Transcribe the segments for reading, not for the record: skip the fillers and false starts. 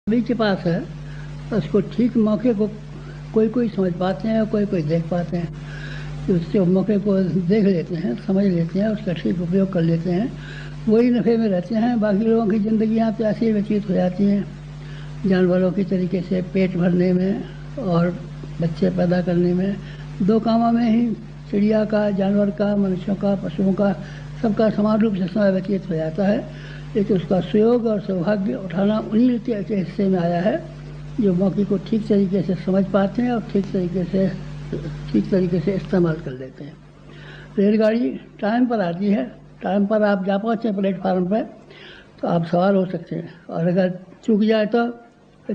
सभी के पास है। उसको ठीक मौके को कोई कोई समझ पाते हैं और कोई कोई देख पाते हैं कि उसके मौके को देख लेते हैं, समझ लेते हैं, उसका ठीक उपयोग कर लेते हैं, वही नफ़े में रहते हैं। बाकी लोगों की ज़िंदगियाँ तो ऐसे ही व्यतीत हो जाती हैं, जानवरों की तरीके से पेट भरने में और बच्चे पैदा करने में। दो कामों में ही चिड़िया का, जानवर का, मनुष्यों का, पशुओं का, सबका समान रूप से समय व्यतीत हो जाता है। लेकिन उसका सुयोग और सौभाग्य उठाना उन्हीं के हिस्से में आया है जो मौके को ठीक तरीके से समझ पाते हैं और ठीक तरीके से इस्तेमाल कर लेते हैं। रेलगाड़ी टाइम पर आती है, टाइम पर आप जा पहुँचे प्लेटफार्म पर तो आप सवार हो सकते हैं, और अगर चूक जाए तो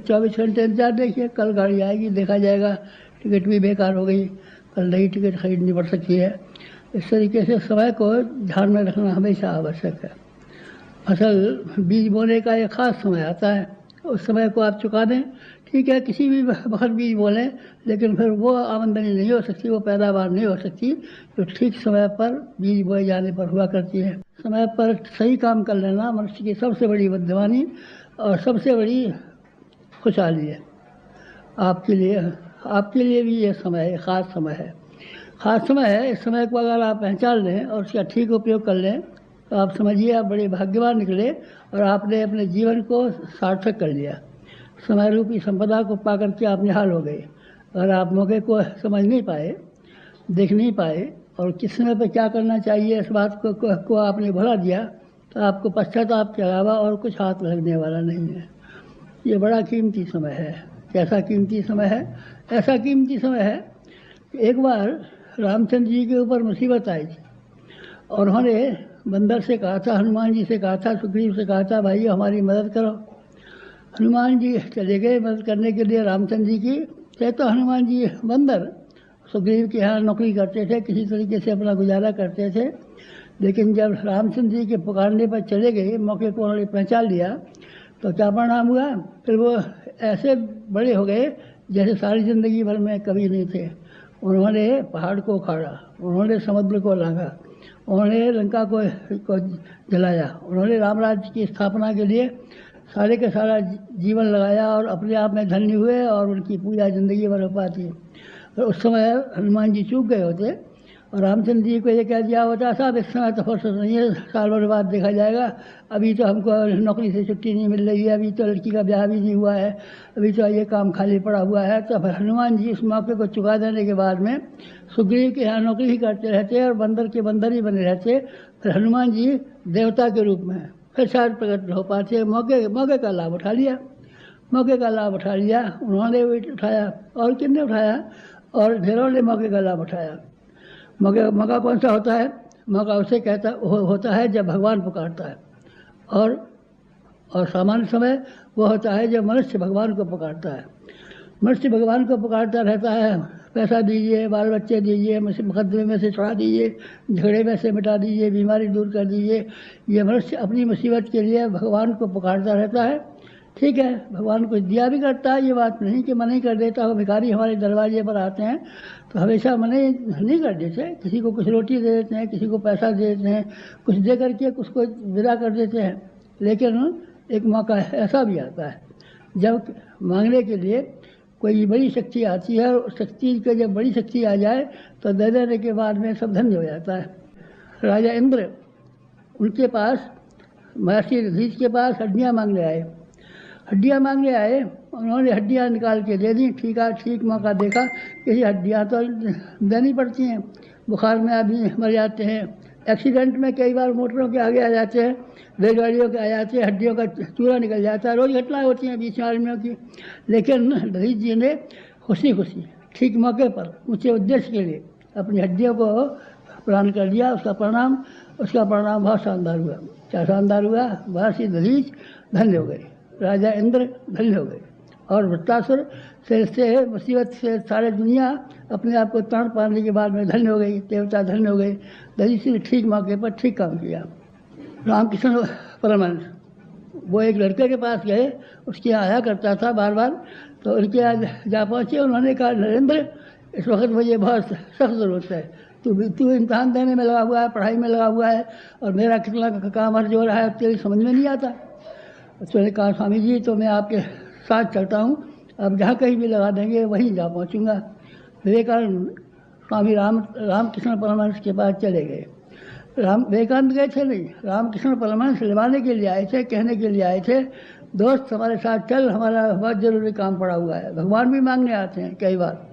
24 घंटे इंतजार देखिए, कल गाड़ी आएगी, देखा जाएगा टिकट भी बेकार हो गई, कल नई टिकट खरीदनी पड़ सकती है। इस तरीके से समय को ध्यान में रखना हमेशा आवश्यक है। फसल बीज बोने का एक ख़ास समय आता है, उस समय को आप चुका दें, ठीक है, किसी भी वक्त बीज बोलें, लेकिन फिर वो आमदनी नहीं हो सकती, वो पैदावार नहीं हो सकती जो ठीक समय पर बीज बोए जाने पर हुआ करती है। समय पर सही काम कर लेना मनुष्य की सबसे बड़ी बुद्धिमानी और सबसे बड़ी खुशहाली है। आपके लिए भी ये समय ख़ास समय है, ख़ास समय है। इस समय को अगर आप पहचान लें और उसका ठीक उपयोग कर लें तो आप समझिए आप बड़े भाग्यवान निकले और आपने अपने जीवन को सार्थक कर लिया। समय रूपी संपदा को पा करके आप निहाल हो गए। अगर आप मौके को समझ नहीं पाए, देख नहीं पाए और किस समय पर क्या करना चाहिए इस बात को आपने भुला दिया तो आपको पश्चाताप के अलावा और कुछ हाथ लगने वाला नहीं है। ये बड़ा कीमती समय है। कैसा कीमती समय है? ऐसा कीमती समय है कि एक बार रामचंद्र जी के ऊपर मुसीबत आई थी और उन्होंने बंदर से कहा था, हनुमान जी से कहा था, सुग्रीव से कहा था, भाई हमारी मदद करो। हनुमान जी चले गए मदद करने के लिए रामचंद्र जी की। तो हनुमान जी बंदर सुग्रीव के यहाँ नौकरी करते थे, किसी तरीके से अपना गुजारा करते थे। लेकिन जब रामचंद्र जी के पुकारने पर चले गए, मौके को उन्होंने पहचान लिया, तो क्या परिणाम हुआ? फिर वो ऐसे बड़े हो गए जैसे सारी ज़िंदगी भर में कभी नहीं थे। उन्होंने पहाड़ को उखाड़ा, उन्होंने समुद्र को लांघा, उन्होंने लंका को जलाया, उन्होंने राम राज्य की स्थापना के लिए सारे का सारा जीवन लगाया और अपने आप में धन्य हुए और उनकी पूजा ज़िंदगी भर हो पाती है। और उस समय हनुमान जी चूक गए होते और रामचंद्र जी को ये कह दिया होता, साहब इस समय तो फुर्सत नहीं है, साल भर बाद देखा जाएगा, अभी तो हमको नौकरी से छुट्टी नहीं मिल रही है, अभी तो लड़की का ब्याह भी नहीं हुआ है, अभी तो ये काम खाली पड़ा हुआ है। तो हनुमान जी उस मौके को चुका देने के बाद में सुग्रीव के यहाँ नौकरी ही करते रहते और बंदर के बंदर ही बने रहते। फिर हनुमान जी देवता के रूप में फिर शायद प्रकट हो पाते। मौके का लाभ उठा लिया, मौके का लाभ उठा लिया, उन्होंने भी उठाया और किसने उठाया, और ढेरों ने मौके का लाभ उठाया। मौका कौन सा होता है? मौका उसे होता है जब भगवान पुकारता है, और सामान्य समय वो होता है जब मनुष्य भगवान को पुकारता है। मनुष्य भगवान को पुकारता रहता है, पैसा दीजिए, बाल बच्चे दीजिए, मुकदमे में से छुड़ा दीजिए, झगड़े में से मिटा दीजिए, बीमारी दूर कर दीजिए। ये मनुष्य अपनी मुसीबत के लिए भगवान को पुकारता रहता है। ठीक है, भगवान कुछ दिया भी करता है, ये बात नहीं कि मना ही कर देता हो। भिखारी हमारे दरवाजे पर आते हैं तो हमेशा मना नहीं कर देते, किसी को कुछ रोटी दे देते हैं, किसी को पैसा दे देते हैं, कुछ दे करके उसको विदा कर देते हैं। लेकिन एक मौका ऐसा भी आता है जब मांगने के लिए कोई बड़ी शक्ति आती है, और शक्ति के जब बड़ी शक्ति आ जाए तो दे देने के बाद में सब धन्य हो जाता है। राजा इंद्र, उनके पास महर्षि दधीच के पास हड्डियाँ मांगने आए, उन्होंने हड्डियाँ निकाल के दे दी। ठीक मौका देखा कि ये हड्डियाँ तो देनी पड़ती हैं, बुखार में आदमी मर जाते हैं, एक्सीडेंट में कई बार मोटरों के आगे आ जाते हैं, रेलगाड़ियों के आ जाते हैं, हड्डियों का चूरा निकल जाता है, रोज़ घटनाएँ होती हैं बीच में आदमियों की। लेकिन दधीच जी ने खुशी ठीक मौके पर ऊँचे उद्देश्य के लिए अपनी हड्डियों को प्रदान कर दिया। उसका परिणाम बहुत शानदार हुआ। क्या शानदार हुआ? महर्षि दधीच धन्य हो गए, राजा इंद्र धन्य हो गए, और वृत्तासुर से मुसीबत से सारे दुनिया अपने आप को ताड़ पाने के बाद में धन्य हो गई, देवता धन्य हो गए। दधीच ने ठीक मौके पर ठीक काम किया। रामकृष्ण परमहंस, वो एक लड़के के पास गए, उसके यहाँ आया करता था बार बार, तो उनके यहाँ जा पहुँचे। उन्होंने कहा, नरेंद्र, इस वक्त मुझे बहुत सख्त ज़रूरत है, तू इम्तहान देने में लगा हुआ है, पढ़ाई में लगा हुआ है, और मेरा कितना काम अर्ज हो रहा है तेरी समझ में नहीं आता। उसने कहा, स्वामी जी, तो मैं आपके साथ चलता हूँ, अब जहाँ कहीं भी लगा देंगे वहीं जा पहुँचूँगा। विवेकानंद स्वामी रामकृष्ण परमहंस के पास चले गए। विवेकानंद गए थे नहीं, रामकृष्ण परमहंस लिवाने के लिए आए थे, कहने के लिए आए थे, दोस्त हमारे साथ चल, हमारा बहुत ज़रूरी काम पड़ा हुआ है। भगवान भी मांगने आते हैं कई बार,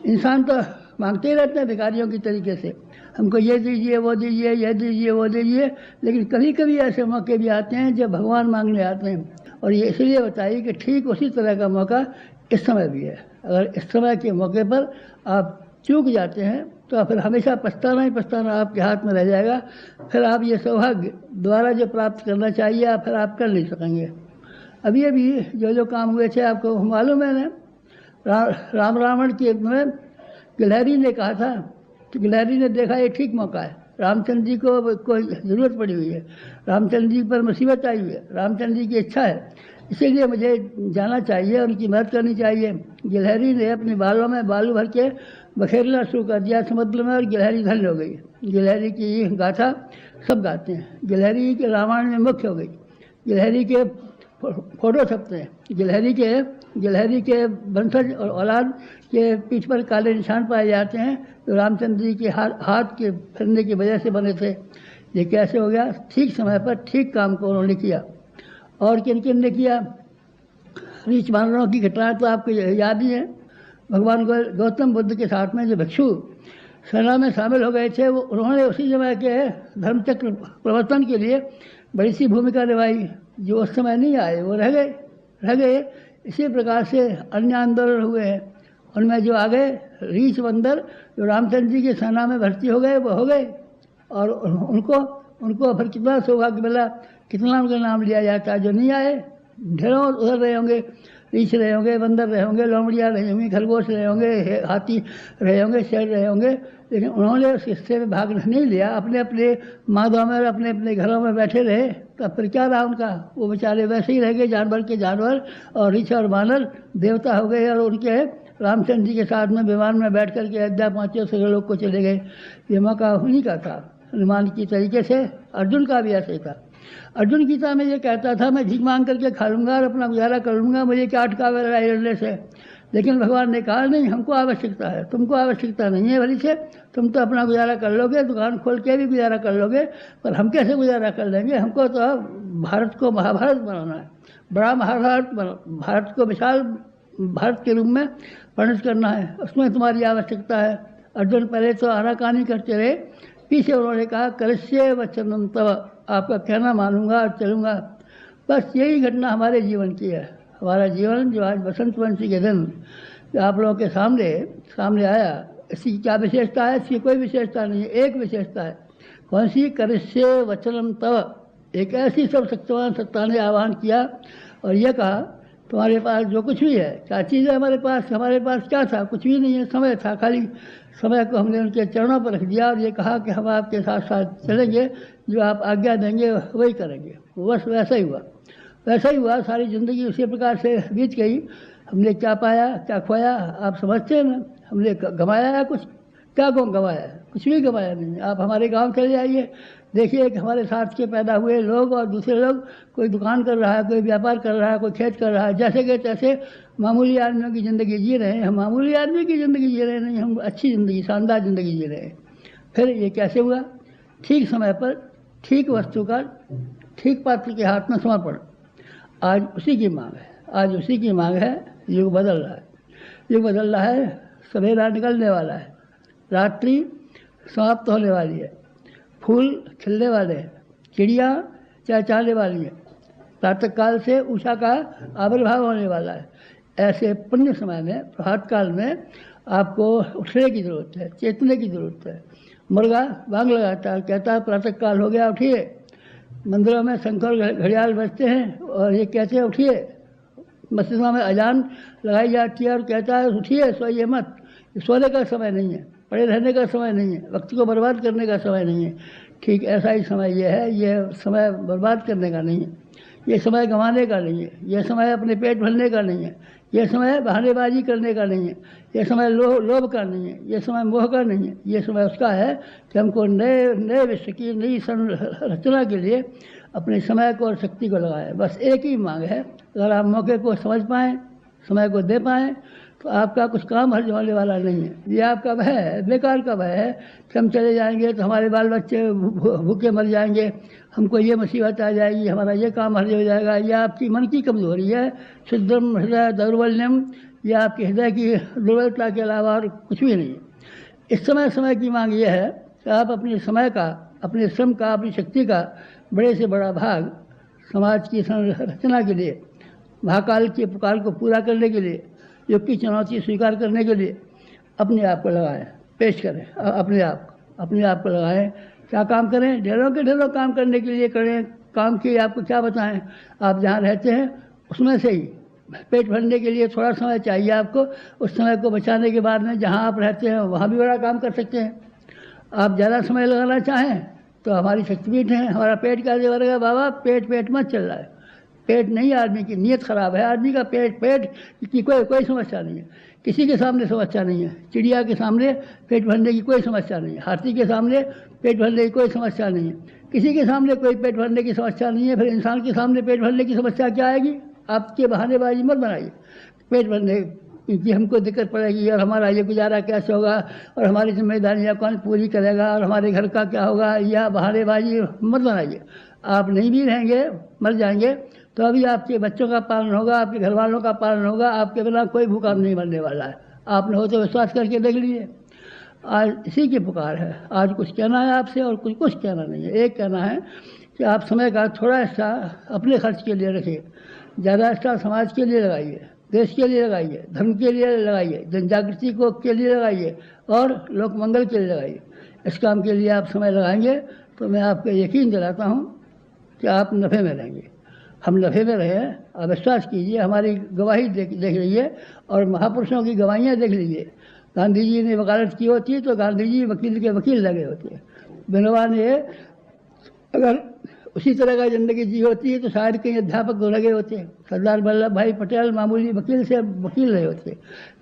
इंसान तो मांगते ही रहते हैं भिखारियों की तरीके से, हमको ये दीजिए, वो दीजिए, ये दीजिए, वो दीजिए, लेकिन कभी कभी ऐसे मौके भी आते हैं जब भगवान मांगने आते हैं। और ये इसलिए बताइए कि ठीक उसी तरह का मौका इस समय भी है। अगर इस समय के मौके पर आप चूक जाते हैं तो फिर हमेशा पछताना ही पछताना आपके हाथ में रह जाएगा। फिर आप ये सौभाग्य दोबारा जो प्राप्त करना चाहिए फिर आप कर नहीं सकेंगे। अभी अभी जो काम हुए थे आपको मालूम है ना, राम रावण के युद्ध में गिलहरी ने कहा था कि गिलहरी ने देखा ये ठीक मौका है, रामचंद्र जी को कोई ज़रूरत पड़ी हुई है, रामचंद्र जी पर मुसीबत आई हुई है, रामचंद्र जी की इच्छा है, इसीलिए मुझे जाना चाहिए, उनकी मदद करनी चाहिए। गिलहरी ने अपने बालों में बालू भर के बखेरना शुरू कर दिया समुद्र में और गिलहरी धन्य हो गई। गिलहरी की गाथा सब गाते हैं, गिलहरी के रामायण में मुख्य हो गई। गिलहरी के फोटो छपते हैं, गिलहरी के वंशज और औलाद के पीठ पर काले निशान पाए जाते हैं जो रामचंद्र जी के हाथ के फिरने की वजह से बने थे। ये कैसे हो गया? ठीक समय पर ठीक काम को उन्होंने किया। और किन किन ने किया? रीछ वानरों की घटना तो आपको याद ही है। भगवान गौतम बुद्ध के साथ में जो भिक्षु सेना में शामिल हो गए थे, वो उन्होंने उसी समय के धर्मचक्र प्रवर्तन के लिए बड़ी सी भूमिका निभाई। जो उस समय नहीं आए वो रह गए। इसी प्रकार से अन्य आंदोलन हुए हैं, उनमें जो आ गए रीछ बंदर जो रामचंद्र जी की सेना में भर्ती हो गए वो हो गए। और उनको फिर कितना सौभाग्य मिला, कितना उनका नाम लिया जाता है। जो नहीं आए ढेरों उधर रहे होंगे, रीछ रहे होंगे, बंदर रहे होंगे, लोमड़ियाँ रहे होंगी, खरगोश रहे होंगे, हाथी रहे होंगे, शेर रहे होंगे, लेकिन उन्होंने उस हिस्से में भाग नहीं लिया। अपने अपने माधव में अपने अपने घरों में बैठे रहे। तो फिर क्या रहा उनका? वो बेचारे वैसे ही रह गए, जानवर के जानवर, और रीछ और वानर देवता हो गए। और उनके रामचंद्र जी के साथ में विमान में बैठ करके अयोध्या पहुँचे, सभी लोग को चले गए। ये मौका उन्हीं का था। हनुमान की तरीके से अर्जुन का भी ऐसे ही था। अर्जुन गीता में ये कहता था मैं भीख मांग करके खा लूँगा और अपना गुजारा कर लूँगा, मुझे क्या अटकावे लड़ाई लड़ने से। लेकिन भगवान ने कहा नहीं, हमको आवश्यकता है, तुमको आवश्यकता नहीं है भली से, तुम तो अपना गुजारा कर लोगे, दुकान खोल के भी गुजारा कर लोगे, पर हम कैसे गुजारा कर लेंगे? हमको तो भारत को महाभारत बनाना है, बड़ा महाभारत भारत को विशाल भारत के रूप में परिणत करना है, उसमें तुम्हारी आवश्यकता है। अर्जुन पहले तो आनाकानी करते रहे, पीछे उन्होंने कहा करिष्ये वचनं तव, आपका कहना मानूंगा और चलूँगा। बस यही घटना हमारे जीवन की है। हमारा जीवन जो आज बसंत पंचमी के दिन आप लोगों के सामने आया, इसकी क्या विशेषता है? इसकी कोई विशेषता नहीं है, एक विशेषता है। कौन सी? करिष्ये वचनं तव। एक ऐसी सब शक्तिवान सत्ता ने आह्वान किया और यह कहा तुम्हारे पास जो कुछ भी है, क्या चीज़ है हमारे पास क्या था? कुछ भी नहीं है, समय था, खाली समय को हमने उनके चरणों पर रख दिया और ये कहा कि हम आपके साथ साथ चलेंगे, जो आप आज्ञा देंगे वही करेंगे। बस वैसा ही हुआ। सारी ज़िंदगी उसी प्रकार से बीत गई। हमने क्या पाया, क्या खोया, आप समझते हैं ना? हमने गंवाया है कुछ? क्या गंवाया है? कुछ भी गंवाया नहीं। आप हमारे गांव चले जाइए, देखिए कि हमारे साथ के पैदा हुए लोग और दूसरे लोग, कोई दुकान कर रहा है, कोई व्यापार कर रहा है, कोई खेत कर रहा है, जैसे कि तैसे मामूली आदमियों की ज़िंदगी जी रहे हैं। हम मामूली आदमी की ज़िंदगी जी रहे नहीं, हम अच्छी ज़िंदगी, शानदार ज़िंदगी जी रहे हैं। फिर ये कैसे हुआ? ठीक समय पर ठीक वस्तु का ठीक पात्र के हाथ में समर्पण। आज उसी की मांग है। युग बदल रहा है। सवेरा निकलने वाला है, रात्रि समाप्त होने वाली है, फूल खिलने वाले हैं, चिड़िया चहचहाने वाली है, प्रातःकाल से उषा का आविर्भाव होने वाला है। ऐसे पुण्य समय में, प्रभात काल में आपको उठने की ज़रूरत है, चेतने की ज़रूरत है। मुर्गा बांग लगाता है, कहता है प्रातःकाल हो गया, उठिए। मंदिरों में शंख और घड़ियाल बजते हैं और ये कहते हैं उठिए। मस्जिदों में अजान लगाई जाती है और कहता है उठिए, सोइए मत। सोने का समय नहीं है, पड़े रहने का समय नहीं है, वक्त को बर्बाद करने का समय नहीं है। ठीक ऐसा ही समय ये है। ये समय बर्बाद करने का नहीं है, ये समय गंवाने का नहीं है, ये समय अपने पेट भरने का नहीं है, ये समय बहानेबाजी करने का नहीं है, ये समय लोभ का नहीं है, ये समय मोह का नहीं है। ये समय उसका है कि हमको नए विश्व की नई संरचना के लिए अपने समय को और शक्ति को लगाए। बस एक ही मांग है, अगर आप मौके को समझ पाएँ, समय को दे पाएँ, तो आपका कुछ काम हर्ज होने वाला नहीं है। ये आपका भय है, बेकार का भय है कि हम चले जाएंगे तो हमारे बाल बच्चे भूखे मर जाएंगे, हमको ये मुसीबत आ जाएगी, हमारा ये काम हर्ज हो जाएगा। ये आपकी मन की कमज़ोरी है। शुद्धम हृदय दौर्बल्यम, ये आपके हृदय की दुर्बलता के अलावा और कुछ भी नहीं है। इस समय की मांग ये है कि आप अपने समय का, अपने श्रम का, अपनी शक्ति का बड़े से बड़ा भाग समाज की संरचना के लिए, महाकाल के पुकार को पूरा करने के लिए, युग की चुनौती स्वीकार करने के लिए अपने आप को लगाएं, पेश करें। अपने आप को लगाएं। क्या काम करें? ढेरों के ढेरों काम करने के लिए करें। काम की आपको क्या बताएं? आप जहाँ रहते हैं उसमें से ही पेट भरने के लिए थोड़ा समय चाहिए आपको। उस समय को बचाने के बाद में जहाँ आप रहते हैं वहाँ भी बड़ा काम कर सकते हैं। आप ज़्यादा समय लगाना चाहें तो हमारी शक्तिपीठ है। हमारा पेट कैसे भरेगा बाबा? पेट मत चल रहा है। पेट नहीं, आदमी की नीयत खराब है। आदमी का पेट की कोई समस्या नहीं है। किसी के सामने समस्या नहीं है। चिड़िया के सामने पेट भरने की कोई समस्या नहीं है। हाथी के सामने पेट भरने की कोई समस्या नहीं है। किसी के सामने कोई पेट भरने की समस्या नहीं है। फिर इंसान के सामने पेट भरने की समस्या क्या आएगी? आपके बहानेबाजी मत बनाइए। पेट भरने की हमको दिक्कत पड़ेगी और हमारा ये गुजारा कैसे होगा और हमारी जिम्मेदारियाँ कौन पूरी करेगा और हमारे घर का क्या होगा, या बहानेबाजी मत बनाइए। आप नहीं भी रहेंगे, मर जाएंगे, तो अभी आपके बच्चों का पालन होगा, आपके घर वालों का पालन होगा। आपके बिना कोई भूखा नहीं मरने वाला है। आपने हो तो विश्वास करके देख लीजिए। आज इसी की पुकार है। आज कुछ कहना है आपसे और कुछ कहना नहीं है। एक कहना है कि आप समय का थोड़ा हिस्सा अपने खर्च के लिए रखिए, ज़्यादा हिस्सा समाज के लिए लगाइए, देश के लिए लगाइए, धर्म के लिए लगाइए, जन जागृति को के लिए लगाइए और लोक मंगल के लिए लगाइए। इस काम के लिए आप समय लगाएंगे तो मैं आपको यकीन दिलाता हूँ कि आप नफ़े में रहेंगे। हम नफ़े में रहे। आप विश्वास कीजिए, हमारी गवाही देख लीजिए और महापुरुषों की गवाहियाँ देख लीजिए। गांधी जी ने वकालत की होती तो गांधी जी वकील के वकील लगे होते। विनोबा ने अगर उसी तरह का ज़िंदगी जी होती है तो शायद कई अध्यापक तो लगे होते। सरदार वल्लभ भाई पटेल मामूली वकील से वकील रहे होते।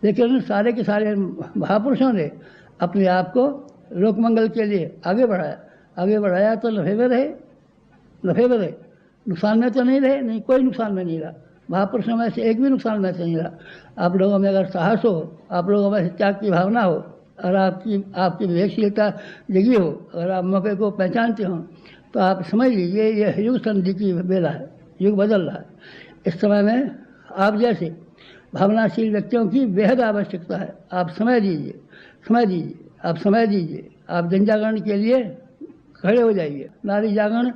लेकिन सारे के सारे महापुरुषों ने अपने आप को लोकमंगल के लिए आगे बढ़ाया तो नफ़े में रहे। नुकसान में तो नहीं रहे, नहीं, कोई नुकसान में नहीं रहा। महापुरुषों में से एक भी नुकसान में से नहीं रहा। आप लोगों में अगर साहस हो, आप लोगों में त्याग की भावना हो और आपकी विवेकशीलता जगी हो, अगर आप मौके को पहचानते हो, तो आप समझ लीजिए ये युग संधि की बेला है। युग बदल रहा है। इस समय में आप जैसे भावनाशील व्यक्तियों की बेहद आवश्यकता है। आप समय दीजिए। आप जन जागरण के लिए खड़े हो जाइए। नारी जागरण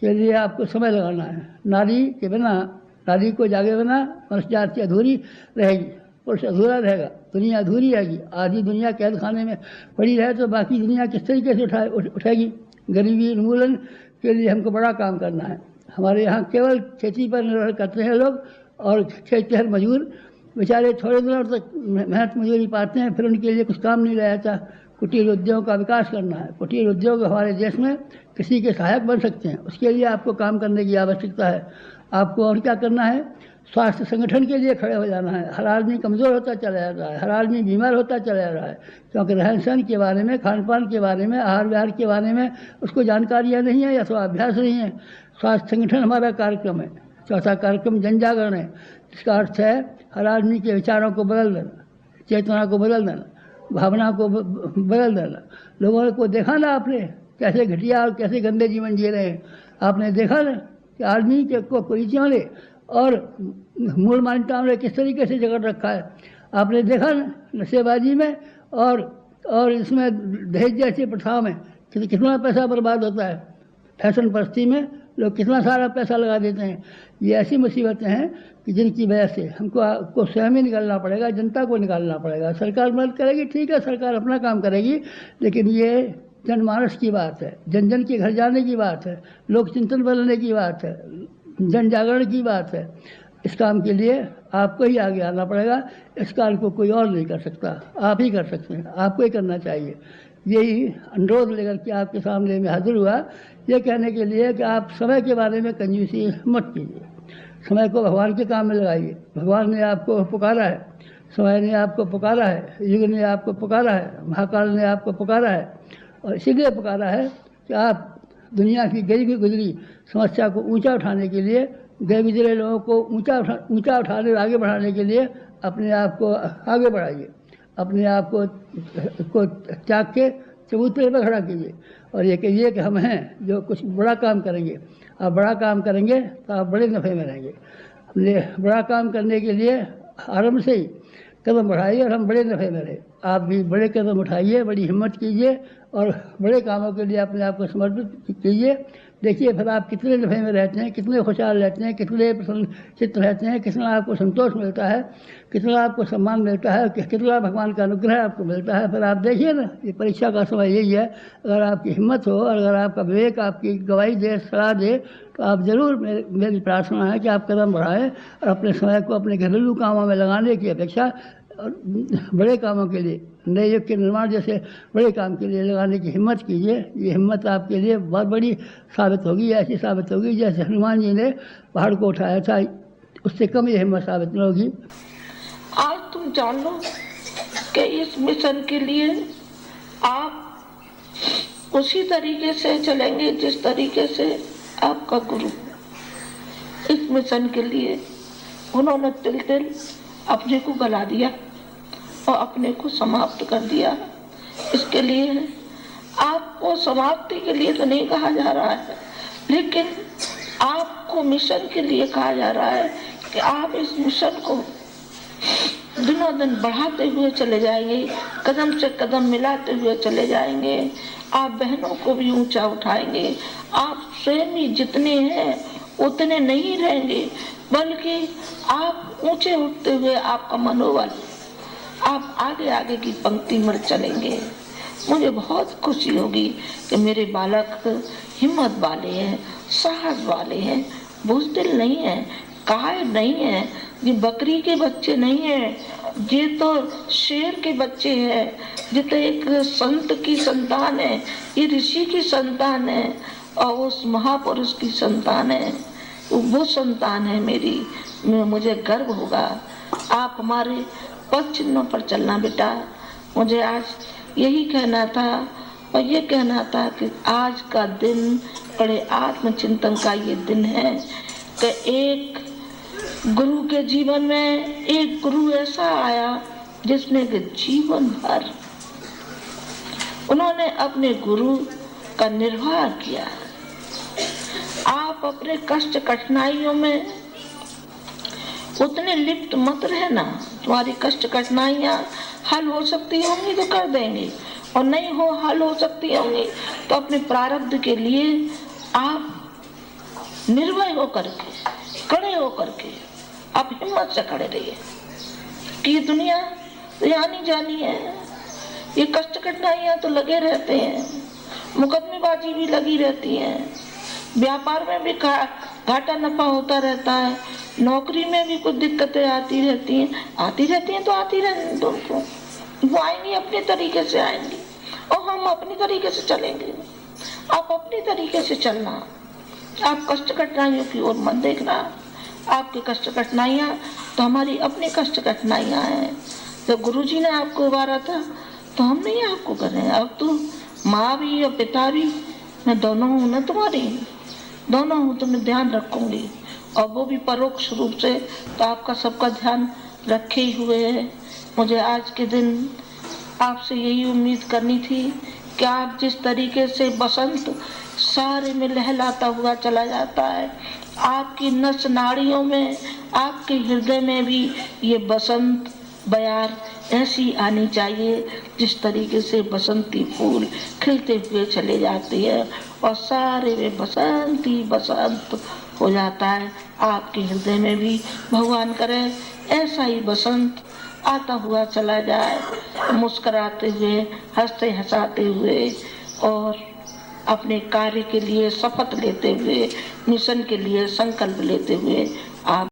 के लिए आपको समय लगाना है। नारी को जागे बिना मनुष्य जाति अधूरी रहेगी, पुरुष अधूरा रहेगा, दुनिया अधूरी रहेगी। आधी दुनिया कैद खाने में पड़ी रहे तो बाकी दुनिया किस तरीके से उठेगी? गरीबी उन्मूलन के लिए हमको बड़ा काम करना है। हमारे यहाँ केवल खेती पर निर्भर करते हैं लोग और खेतिहर मजदूर बेचारे थोड़े दिनों तक मेहनत मजदूरी पाते हैं, फिर उनके लिए कुछ काम नहीं रह जाता। कुटीर उद्योग का विकास करना है। कुटीर उद्योग हमारे देश में किसी के सहायक बन सकते हैं। उसके लिए आपको काम करने की आवश्यकता है। आपको और क्या करना है? स्वास्थ्य संगठन के लिए खड़े हो जाना है। हर आदमी कमज़ोर होता चला जा रहा है, हर आदमी बीमार होता चला जा रहा है, क्योंकि रहन सहन के बारे में, खान पान के बारे में, आहार विहार के बारे में उसको जानकारियाँ नहीं है या तो अभ्यास नहीं है। स्वास्थ्य संगठन हमारा कार्यक्रम है। चौथा कार्यक्रम जन जागरण है, जिसका अर्थ है हर आदमी के विचारों को बदल देना, चेतना को बदल देना, भावना को बदल देना। लोगों को देखा ना आपने कैसे घटिया और कैसे गंदे जीवन जी रहे हैं? आपने देखा ना कि आदमी के को कुरीतियों ने और मूल मान्यताओं ने किस तरीके से जकड़ रखा है? आपने देखा ना नशेबाजी में और इसमें दहेज जैसी प्रथाओं में कितना पैसा बर्बाद होता है। फैशन परस्ती में लोग कितना सारा पैसा लगा देते हैं। ये ऐसी मुसीबतें हैं कि जिनकी वजह से हमको स्वयं ही निकालना पड़ेगा, जनता को निकालना पड़ेगा। सरकार मदद करेगी, ठीक है, सरकार अपना काम करेगी, लेकिन ये जनमानस की बात है, जन जन के घर जाने की बात है, लोक चिंतन बदलने की बात है, जन जागरण की बात है। इस काम के लिए आपको ही आगे आना पड़ेगा। इस काम को कोई और नहीं कर सकता, आप ही कर सकते हैं, आपको ही करना चाहिए। यही अनुरोध लेकर के आपके सामने में हाजिर हुआ, ये कहने के लिए कि आप समय के बारे में कंजूसी मत कीजिए। समय को भगवान के काम में लगाइए। भगवान ने आपको पुकारा है, समय ने आपको पुकारा है, युग ने आपको पुकारा है, महाकाल ने आपको पुकारा है, और इसीलिए पुकारा है कि आप दुनिया की गई गुजरी समस्या को ऊंचा उठाने के लिए गैर विद्यालय लोगों को ऊंचा उठाने और आगे बढ़ाने के लिए अपने आप को आगे बढ़ाइए, अपने आप को त्याग के चबूतरे पर खड़ा कीजिए और ये कहिए कि हम हैं जो कुछ बड़ा काम करेंगे। आप बड़ा काम करेंगे तो आप बड़े नफ़े में रहेंगे। अपने बड़ा काम करने के लिए आरंभ से ही कदम बढ़ाइए और हम बड़े नफ़े में रहें। आप भी बड़े कदम उठाइए, बड़ी हिम्मत कीजिए और बड़े कामों के लिए अपने आप को समर्पित कीजिए। देखिए फिर आप कितने नफ़े में रहते हैं, कितने खुशहाल रहते हैं, कितने प्रसन्नचित्त रहते हैं, कितना आपको संतोष मिलता है, कितना आपको सम्मान मिलता है, कितना भगवान का अनुग्रह आपको मिलता है। फिर आप देखिए ना, ये परीक्षा का समय यही है। अगर आपकी हिम्मत हो और अगर आपका विवेक आपकी गवाही दे, सलाह दे, तो आप ज़रूर, मेरी प्रार्थना है कि आप कदम बढ़ाएं और अपने समय को अपने घरेलू कामों में लगाने की अपेक्षा और बड़े कामों के लिए, नए युग के निर्माण जैसे बड़े काम के लिए लगाने की हिम्मत कीजिए। ये हिम्मत आपके लिए बहुत बड़ी साबित होगी, ऐसी साबित होगी जैसे हनुमान जी ने पहाड़ को उठाया था, उससे कम ये हिम्मत साबित न होगी। आज तुम जान लो कि इस मिशन के लिए आप उसी तरीके से चलेंगे जिस तरीके से आपका गुरु। इस मिशन के लिए उन्होंने तिल तिल अपने को गला दिया और अपने को समाप्त कर दिया। इसके लिए आपको समाप्ति के लिए तो नहीं कहा जा रहा है, लेकिन आपको मिशन के लिए कहा जा रहा है कि आप इस मिशन को दिनों दिन बढ़ाते हुए चले जाएंगे, कदम से कदम मिलाते हुए चले जाएंगे। आप बहनों को भी ऊंचा उठाएंगे। आप स्वयं ही जितने हैं उतने नहीं रहेंगे, बल्कि आप ऊंचे उठते हुए आपका मनोबल, आप आगे आगे की पंक्ति में चलेंगे। मुझे बहुत खुशी होगी कि मेरे बालक हिम्मत वाले हैं, साहस वाले हैं, बुज़दिल नहीं है, कायर नहीं है, ये बकरी के बच्चे नहीं है, ये तो शेर के बच्चे हैं, ये तो एक संत की संतान है, ये ऋषि की संतान है और उस महापुरुष की संतान है। वो संतान है मेरी, मुझे गर्व होगा। आप हमारे पद चिन्हों पर चलना बेटा। मुझे आज यही कहना था और ये कहना था कि आज का दिन बड़े आत्मचिंतन का ये दिन है कि एक गुरु के जीवन में एक गुरु ऐसा आया जिसने कि जीवन भर उन्होंने अपने गुरु का निर्वाह किया। आप अपने कष्ट कठिनाइयों में उतने लिप्त मत रहना। तुम्हारी कष्ट कठिनाइयां हल हो सकती होंगी तो कर देंगे, और नहीं हो हल हो सकती होंगी तो अपने प्रारब्ध के लिए आप निर्भय होकर के, खड़े होकर के, आप हिम्मत से खड़े रहिए कि ये दुनिया तो आनी जानी है। ये कष्ट कठिनाइयां तो लगे रहते हैं, मुकदमेबाजी भी लगी रहती है, व्यापार में भी घाटा नफा होता रहता है, नौकरी में भी कुछ दिक्कतें आती रहती हैं तो आती रहने दो उनको। वो आएंगी, अपने तरीके से आएंगी और हम अपनी तरीके से चलेंगे। आप अपनी तरीके से चलना, आप कष्ट कठिनाइयों की ओर मत देखना। आपके कष्ट कठिनाइयां तो हमारी अपनी कष्ट कठिनाइयां हैं। जब गुरुजी ने आपको उबारा था तो हम नहीं आपको कर रहे हैं। अब तो माँ भी और पिता भी, मैं दोनों हूँ ना तुम्हारी, दोनों हूँ, तुम्हें ध्यान रखूंगी और वो भी परोक्ष रूप से तो आपका सबका ध्यान रखे ही हुए है। मुझे आज के दिन आपसे यही उम्मीद करनी थी कि आप जिस तरीके से बसंत सारे में लहलाता हुआ चला जाता है, आपकी नस नाड़ियों में, आपके हृदय में भी ये बसंत बयार ऐसी आनी चाहिए जिस तरीके से बसंती फूल खिलते हुए चले जाते हैं और सारे में बसंत ही बसंत हो जाता है। आपके हृदय में भी भगवान करे ऐसा ही बसंत आता हुआ चला जाए, मुस्कुराते हुए, हंसते हंसाते हुए और अपने कार्य के लिए शपथ लेते हुए, मिशन के लिए संकल्प लेते हुए आप